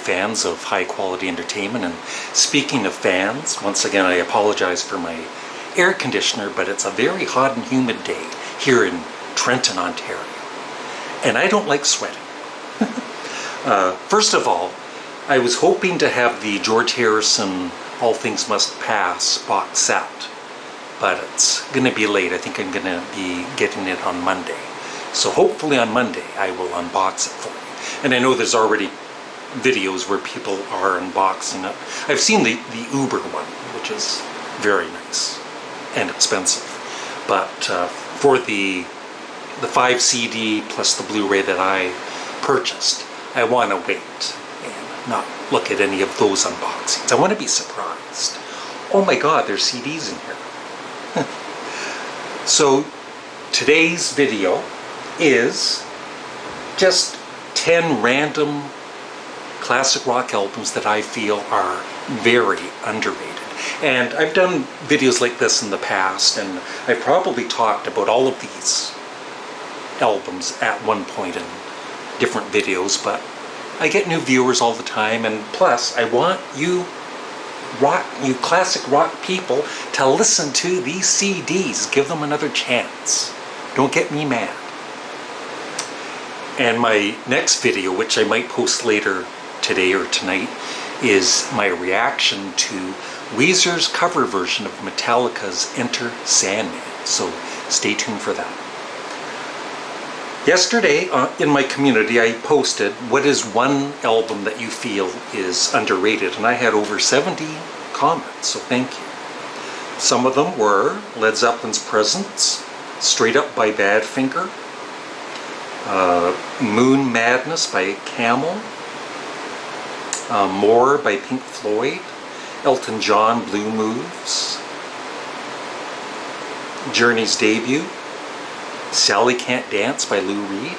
fans of high quality entertainment. And speaking of fans, once again I apologize for my air conditioner, but it's a very hot and humid day here in Trenton, Ontario. And I don't like sweating. First of all, I was hoping to have the George Harrison All Things Must Pass box set, but it's going to be late. I think I'm going to be getting it on Monday. So hopefully on Monday I will unbox it for you. And I know there's already videos where people are unboxing it. I've seen the Uber one, which is very nice and expensive. But for the 5 CD plus the Blu-ray that I purchased, I want to wait and not look at any of those unboxings. I want to be surprised. Oh my God, there's CDs in here. So today's video is just 10 random classic rock albums that I feel are very underrated. And I've done videos like this in the past, and I've probably talked about all of these albums at one point in different videos, but I get new viewers all the time, and plus I want you classic rock people to listen to these CDs. Give them another chance. Don't get me mad. And my next video, which I might post later today or tonight, is my reaction to Weezer's cover version of Metallica's Enter Sandman. So stay tuned for that. Yesterday in my community I posted, what is one album that you feel is underrated? And I had over 70 comments, so thank you. Some of them were Led Zeppelin's Presence, Straight Up by Badfinger, Moon Madness by Camel, More by Pink Floyd, Elton John, Blue Moves, Journey's debut, Sally Can't Dance by Lou Reed,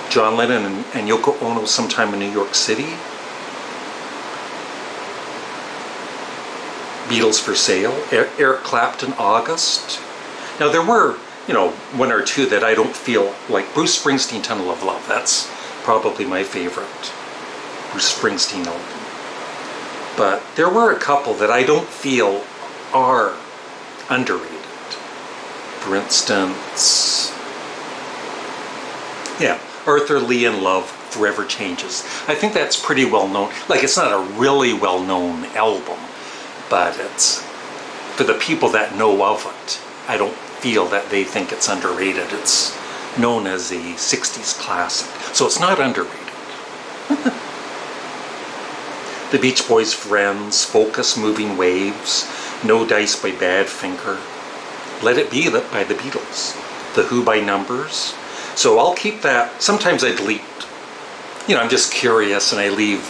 John Lennon and Yoko Ono, Sometime in New York City, Beatles for Sale, Eric Clapton, August. Now there were, one or two that I don't feel like. Bruce Springsteen, Tunnel of Love. That's probably my favorite Bruce Springsteen album. But there were a couple that I don't feel are underrated. For instance, Arthur Lee in Love, Forever Changes. I think that's pretty well known. Like, it's not a really well known album, but it's, for the people that know of it, I don't feel that they think it's underrated. It's known as a 60s classic, so it's not underrated. The Beach Boys' Friends, Focus, Moving Waves, No Dice by Badfinger, Let It Be by the Beatles, The Who by Numbers. So I'll keep that. Sometimes I delete. I'm just curious and I leave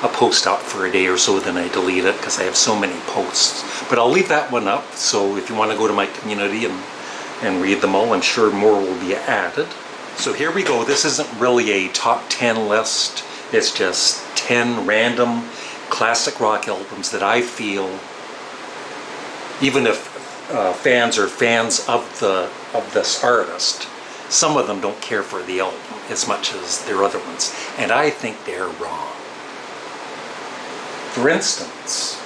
a post up for a day or so, then I delete it because I have so many posts. But I'll leave that one up, so if you want to go to my community and read them all, I'm sure more will be added. So here we go. This isn't really a top 10 list. It's just 10 random classic rock albums that I feel, even if fans are fans of this artist, some of them don't care for the album as much as their other ones, and I think they're wrong. For instance,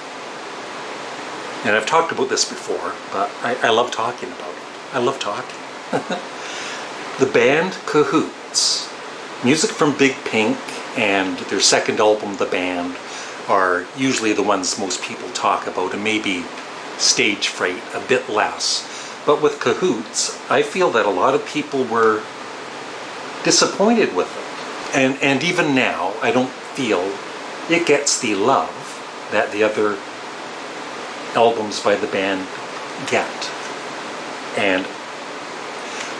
and I've talked about this before, but I love talking about it. I love talking. The band Cahoots. Music from Big Pink and their second album, The Band, are usually the ones most people talk about, and maybe Stage Fright a bit less. But with Cahoots, I feel that a lot of people were disappointed with it. And even now, I don't feel it gets the love that the other albums by the band get. And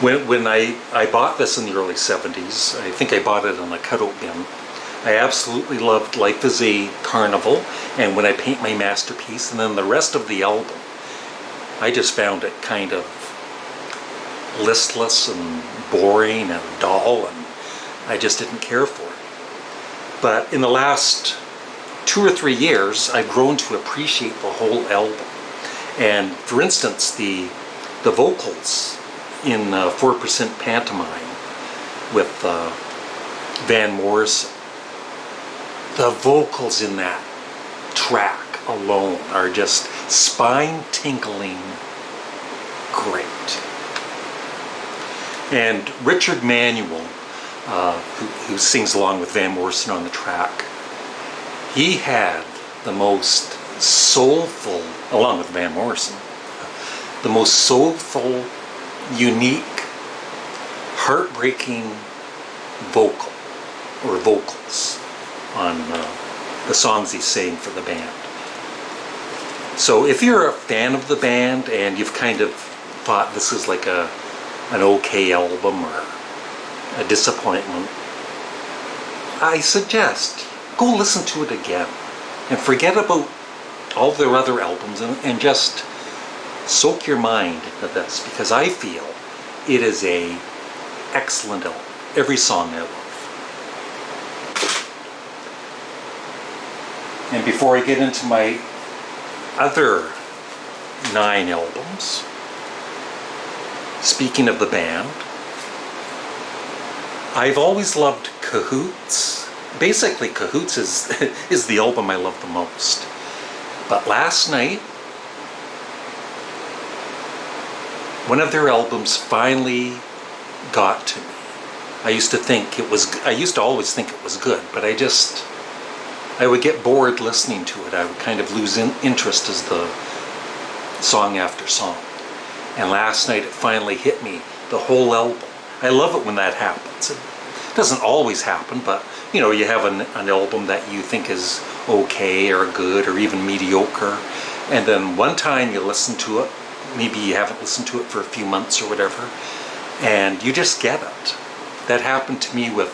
when I bought this in the early 70s, I think I bought it in a cutout bin, I absolutely loved Life is a Carnival and When I Paint My Masterpiece, and then the rest of the album, I just found it kind of listless and boring and dull, and I just didn't care for it. But in the last 2 or 3 years, I've grown to appreciate the whole album. And for instance, the vocals in 4% Pantomime with Van Morrison The vocals in that track alone are just spine-tingling great. And Richard Manuel, who sings along with Van Morrison on the track, he had the most soulful, along with Van Morrison, the most soulful, unique, heartbreaking vocals on the songs he sang for the band. So if you're a fan of the band and you've kind of thought this is like an okay album or a disappointment, I suggest go listen to it again and forget about all their other albums and just soak your mind into this, because I feel it is a excellent album. Every song I love. And before I get into my other 9 albums, speaking of the band, I've always loved Cahoots. Basically, Cahoots is the album I love the most. But last night, one of their albums finally got to me. I used to always think it was good, but I would get bored listening to it. I would kind of lose interest as the song after song. And last night it finally hit me, the whole album. I love it when that happens. It doesn't always happen, but you have an album that you think is okay or good or even mediocre, and then one time you listen to it, maybe you haven't listened to it for a few months or whatever, and you just get it. That happened to me with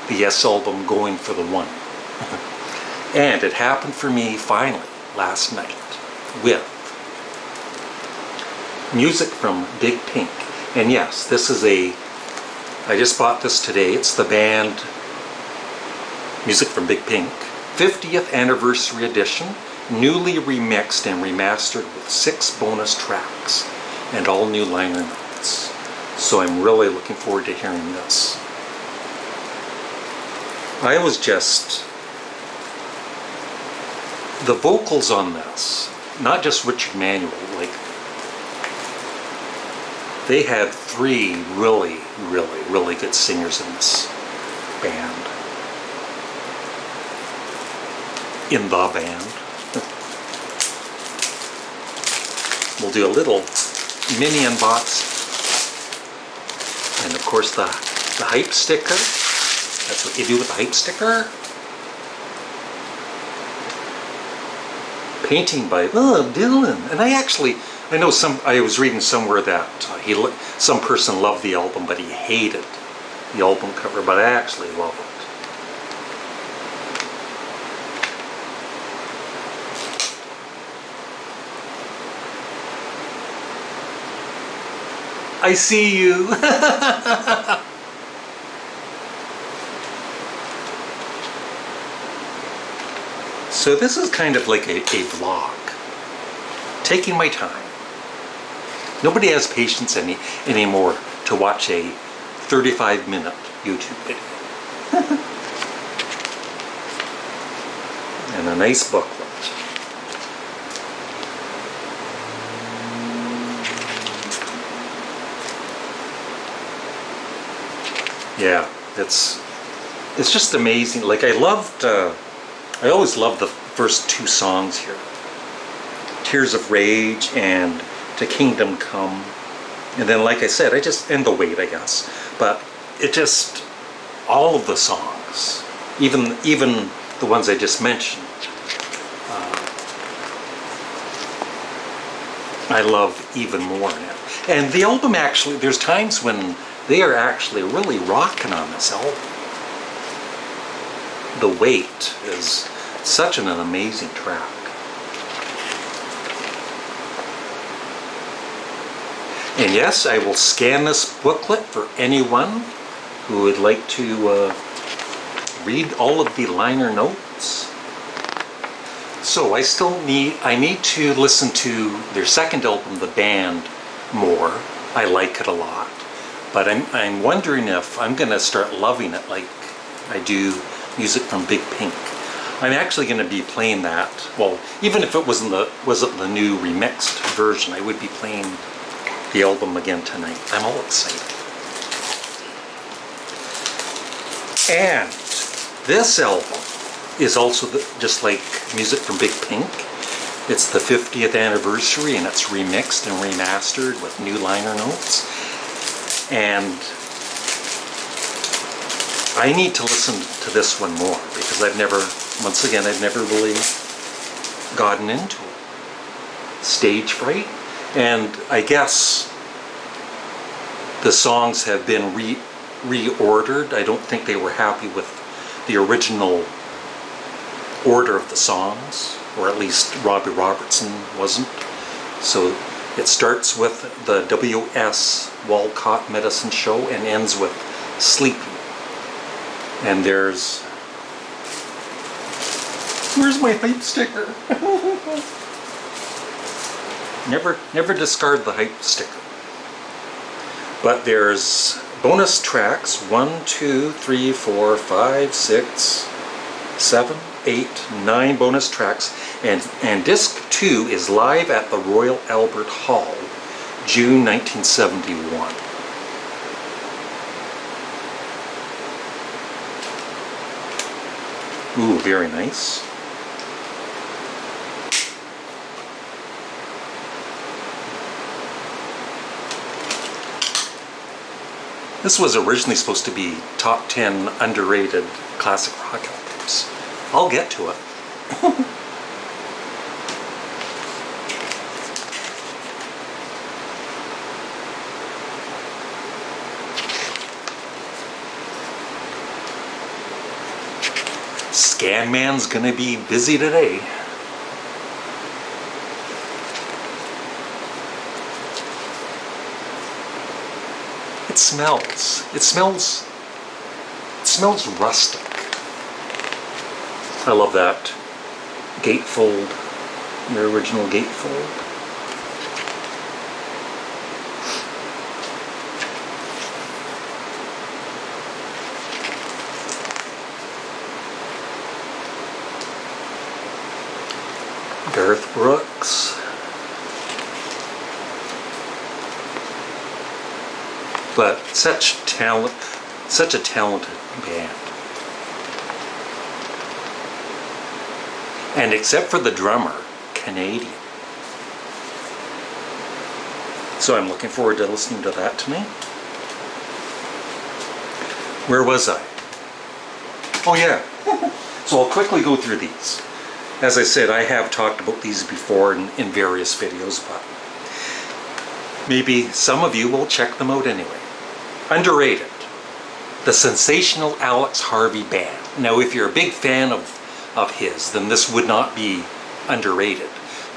the Yes album, Going for the One. And it happened for me finally last night with music from Big Pink. And yes, this is I just bought this today. It's the band Music from Big Pink 50th Anniversary Edition, newly remixed and remastered with 6 bonus tracks and all new liner notes. So I'm really looking forward to hearing this. The vocals on this, not just Richard Manuel, they had 3 really, really, really good singers in this band. In the band. We'll do a little mini unboxing. And of course the hype sticker. That's what you do with the hype sticker. Painting by Dylan. And I know I was reading somewhere that some person loved the album, but he hated the album cover, but I actually love it. I see you. So this is kind of like a vlog. Taking my time. Nobody has patience anymore to watch a 35-minute YouTube video. And a nice booklet. Yeah, it's just amazing. I always loved the first 2 songs here. Tears of Rage and To Kingdom Come. And then, like I said, and The Wait, I guess. But all of the songs, even the ones I just mentioned, I love even more now. And the album actually, there's times when they are actually really rocking on this album. The Wait is such an amazing track. And yes, I will scan this booklet for anyone who would like to read all of the liner notes. So I need to listen to their second album, The Band, more. I like it a lot. But I'm wondering if I'm going to start loving it like I do music from Big Pink. I'm actually going to be playing that. Well, even if it wasn't the new remixed version, I would be playing the album again tonight. I'm all excited. And this album is also just like music from Big Pink. It's the 50th anniversary, and it's remixed and remastered with new liner notes. And I need to listen to this one more because I've never really gotten into it. Stage Fright. And I guess the songs have been reordered. I don't think they were happy with the original order of the songs, or at least Robbie Robertson wasn't. So it starts with the W.S. Walcott Medicine Show and ends with Sleepy. And where's my hype sticker? Never discard the hype sticker. But there's bonus tracks 1, 2, 3, 4, 5, 6, 7, 8, 9 bonus tracks, and disc 2 is live at the Royal Albert Hall, June 1971. Ooh, very nice. This was originally supposed to be top 10 underrated classic rock albums. I'll get to it. Scan Man's gonna be busy today. It smells rustic. I love that gatefold, the original gatefold. Garth Brooks. But such a talented band. And except for the drummer, Canadian. So I'm looking forward to listening to that tonight. Where was I? Oh yeah. So I'll quickly go through these. As I said, I have talked about these before in various videos, but maybe some of you will check them out anyway. Underrated. The Sensational Alex Harvey Band. Now, if you're a big fan of his, then this would not be underrated.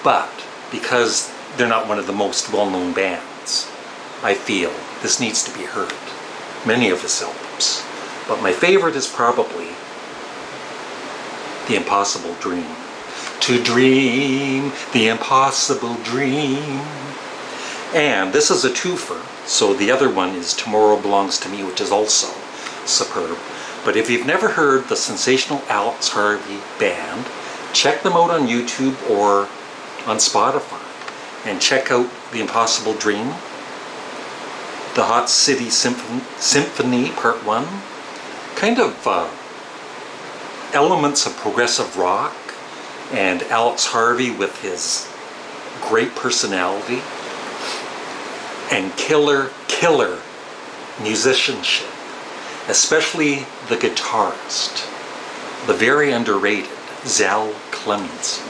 But because they're not one of the most well-known bands, I feel this needs to be heard. Many of his albums. But my favorite is probably The Impossible Dream. To dream the impossible dream. And this is a twofer, so the other one is Tomorrow Belongs to Me, which is also superb. But if you've never heard the Sensational Alex Harvey Band, check them out on YouTube or on Spotify. And check out The Impossible Dream, The Hot City Symphony Part 1. Kind of elements of progressive rock, and Alex Harvey with his great personality and killer musicianship, especially the guitarist, the very underrated Zal Clemens.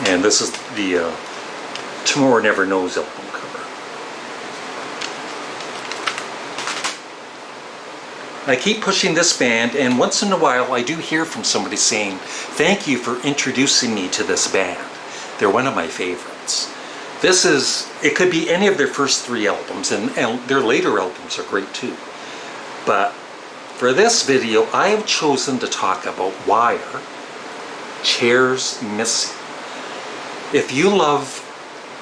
And this is the Tomorrow Never Knows album cover. I keep pushing this band, and once in a while I do hear from somebody saying, "Thank you for introducing me to this band. They're one of my favorites." It could be any of their first 3 albums, and their later albums are great too. But for this video, I have chosen to talk about Wire, Chairs Missing. If you love,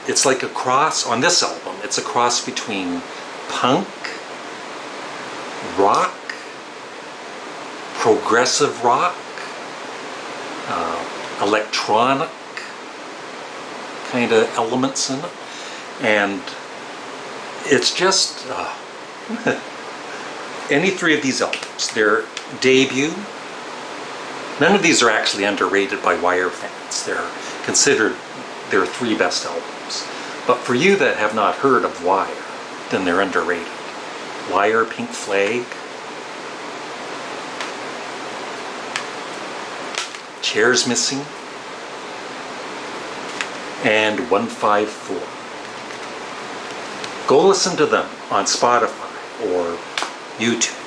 it's like a cross, on this album, it's a cross between punk rock, progressive rock, electronic kind of elements in it, and it's just any three of these albums, their debut, none of these are actually underrated by Wire fans. They're considered their three best albums. But for you that have not heard of Wire, then they're underrated. Wire, Pink Flag, Chairs Missing, and 154. Go listen to them on Spotify or YouTube.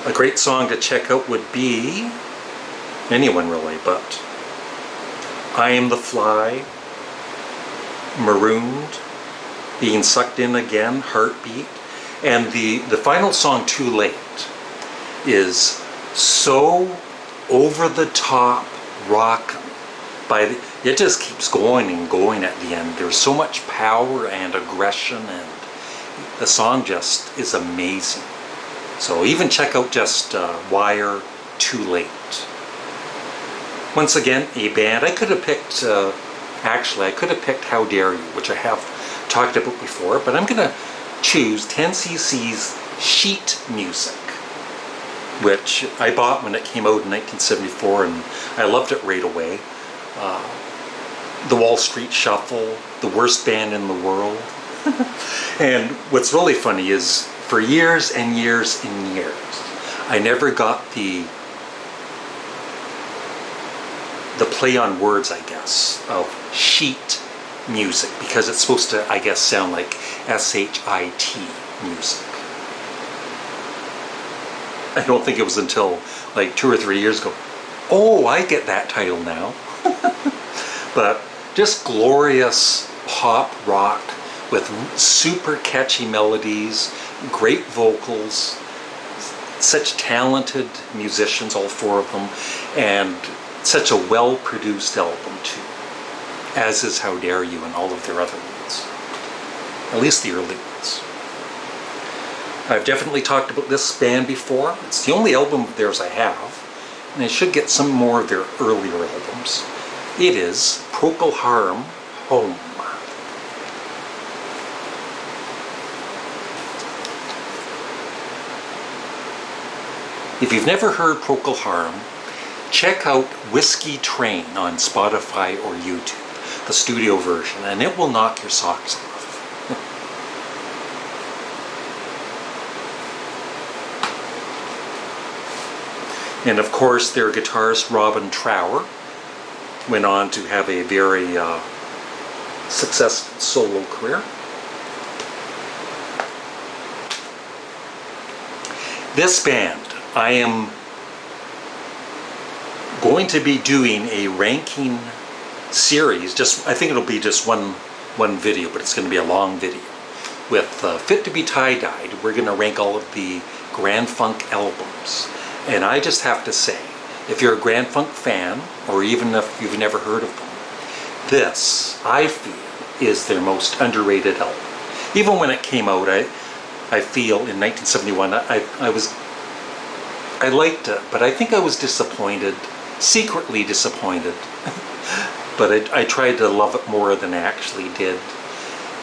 A great song to check out would be anyone really, but I Am the Fly, Marooned, Being Sucked In Again, Heartbeat, and the final song, Too Late, is so over the top rock. It just keeps going and going at the end. There's so much power and aggression, and the song just is amazing. So even check out just Wire, Too Late. Once again, a band I could have picked. Actually, I could have picked How Dare You, which I have talked about before, but I'm gonna choose 10cc's Sheet Music, which I bought when it came out in 1974, and I loved it right away. The Wall Street Shuffle, the worst band in the world. And what's really funny is, for years and years and years, I never got the play on words, I guess, of sheet music, because it's supposed to, I guess, sound like S-H-I-T music. I don't think it was until like 2 or 3 years ago, oh, I get that title now. But just glorious pop rock with super catchy melodies, great vocals, such talented musicians, all four of them, and such a well-produced album too, as is How Dare You and all of their other ones, at least the early ones. I've definitely talked about this band before. It's the only album of theirs I have, and I should get some more of their earlier albums. It is Procol Harum, Home. If you've never heard Procol Harum, check out Whiskey Train on Spotify or YouTube, the studio version, and it will knock your socks off. And of course, their guitarist Robin Trower went on to have a very successful solo career. This band, I am going to be doing a ranking series. I think it'll be just one video, but it's going to be a long video. With Fit to be Tie-Dyed, we're going to rank all of the Grand Funk albums. And I just have to say, if you're a Grand Funk fan, or even if you've never heard of them, this, I feel, is their most underrated album. Even when it came out, I feel in 1971, I liked it, but I think I was disappointed, secretly disappointed. But I tried to love it more than I actually did.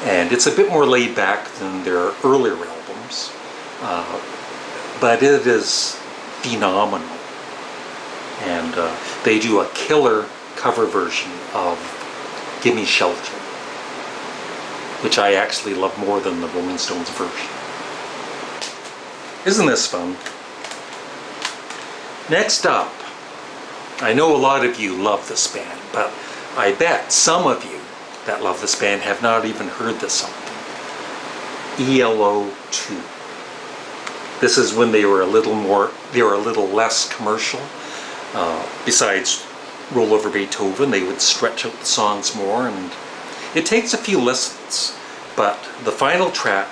And it's a bit more laid back than their earlier albums. But it is phenomenal. And they do a killer cover version of Gimme Shelter, which I actually love more than the Rolling Stones version. Isn't this fun? Next up, I know a lot of you love this band, but I bet some of you that love this band have not even heard this song. ELO 2. This is when they were a little less commercial. Besides Roll Over Beethoven, they would stretch out the songs more, and it takes a few listens. But the final track,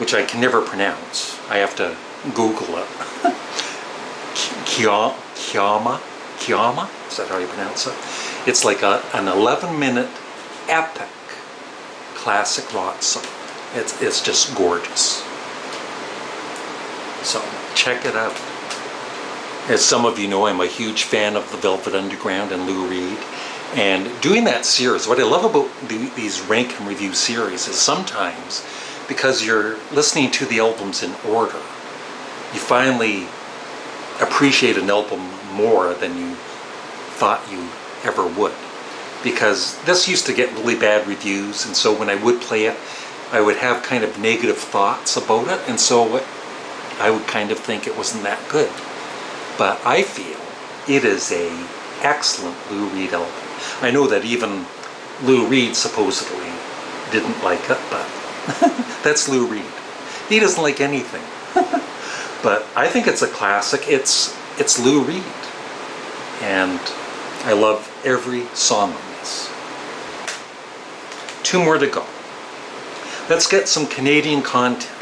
which I can never pronounce, I have to Google it. Kiama? Is that how you pronounce it? It's like an 11-minute epic classic rock song. It's just gorgeous. So check it out. As some of you know, I'm a huge fan of the Velvet Underground and Lou Reed. And doing that series, what I love about these rank and review series is sometimes, because you're listening to the albums in order, you finally appreciate an album more than you thought you ever would. Because this used to get really bad reviews, and so when I would play it, I would have kind of negative thoughts about it, and so I would kind of think it wasn't that good. But I feel it is a excellent Lou Reed album. I know that even Lou Reed supposedly didn't like it, but that's Lou Reed. He doesn't like anything. But I think it's a classic. It's Lou Reed. And I love every song on this. 2 more to go. Let's get some Canadian content.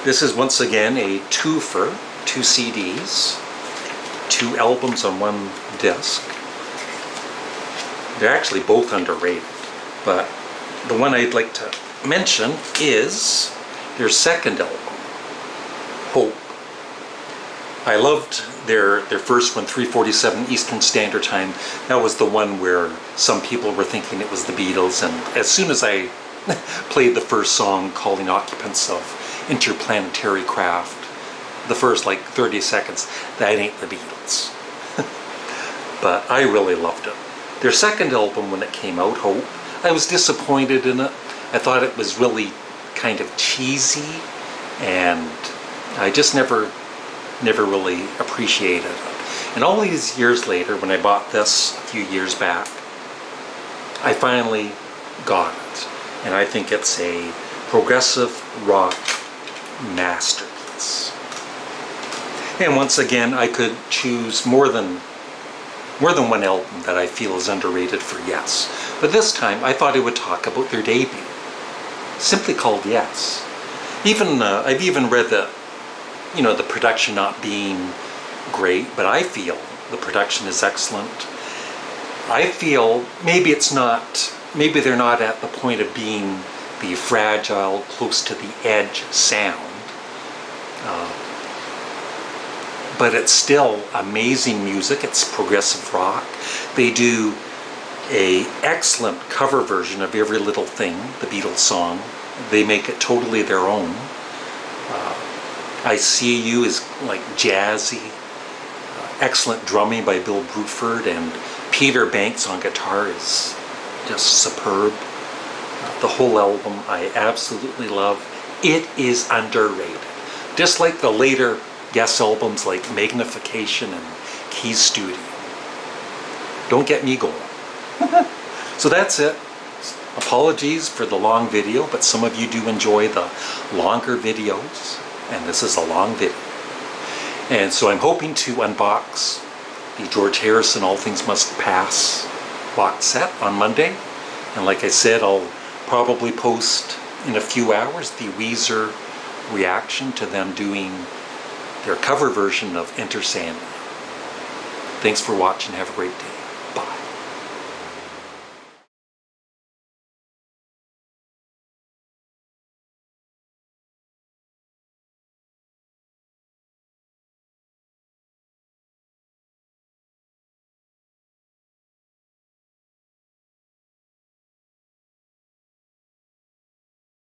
This is once again a twofer, 2 CDs, 2 albums on 1 disc. They're actually both underrated, but the one I'd like to mention is their second album, Hope. I loved their first one, 3:47 Eastern Standard Time. That was the one where some people were thinking it was the Beatles, and as soon as I played the first song, Calling Occupants of Interplanetary Craft, the first like 30 seconds, that ain't the Beatles. But I really loved it. Their second album, when it came out, Hope, I was disappointed in it. I thought it was really kind of cheesy, and I just never really appreciated it. And all these years later, when I bought this a few years back, I finally got it. And I think it's a progressive rock masterpiece. And once again, I could choose more than one album that I feel is underrated for Yes. But this time, I thought I would talk about their debut, simply called Yes. I've even read that, the production not being great, but I feel the production is excellent. I feel maybe they're not at the point of being the fragile, close to the edge sound. But it's still amazing music. It's progressive rock. They do an excellent cover version of Every Little Thing, the Beatles song. They make it totally their own. I See You is like jazzy. Excellent drumming by Bill Bruford, and Peter Banks on guitar is just superb. The whole album I absolutely love. It is underrated. Just like the later Yes albums like Magnification and Keys Studio. Don't get me going. So that's it. Apologies for the long video, but some of you do enjoy the longer videos, and this is a long video. And so I'm hoping to unbox the George Harrison All Things Must Pass box set on Monday. And like I said, I'll probably post in a few hours the Weezer reaction to them doing their cover version of Enter Sandman. Thanks for watching. Have a great day.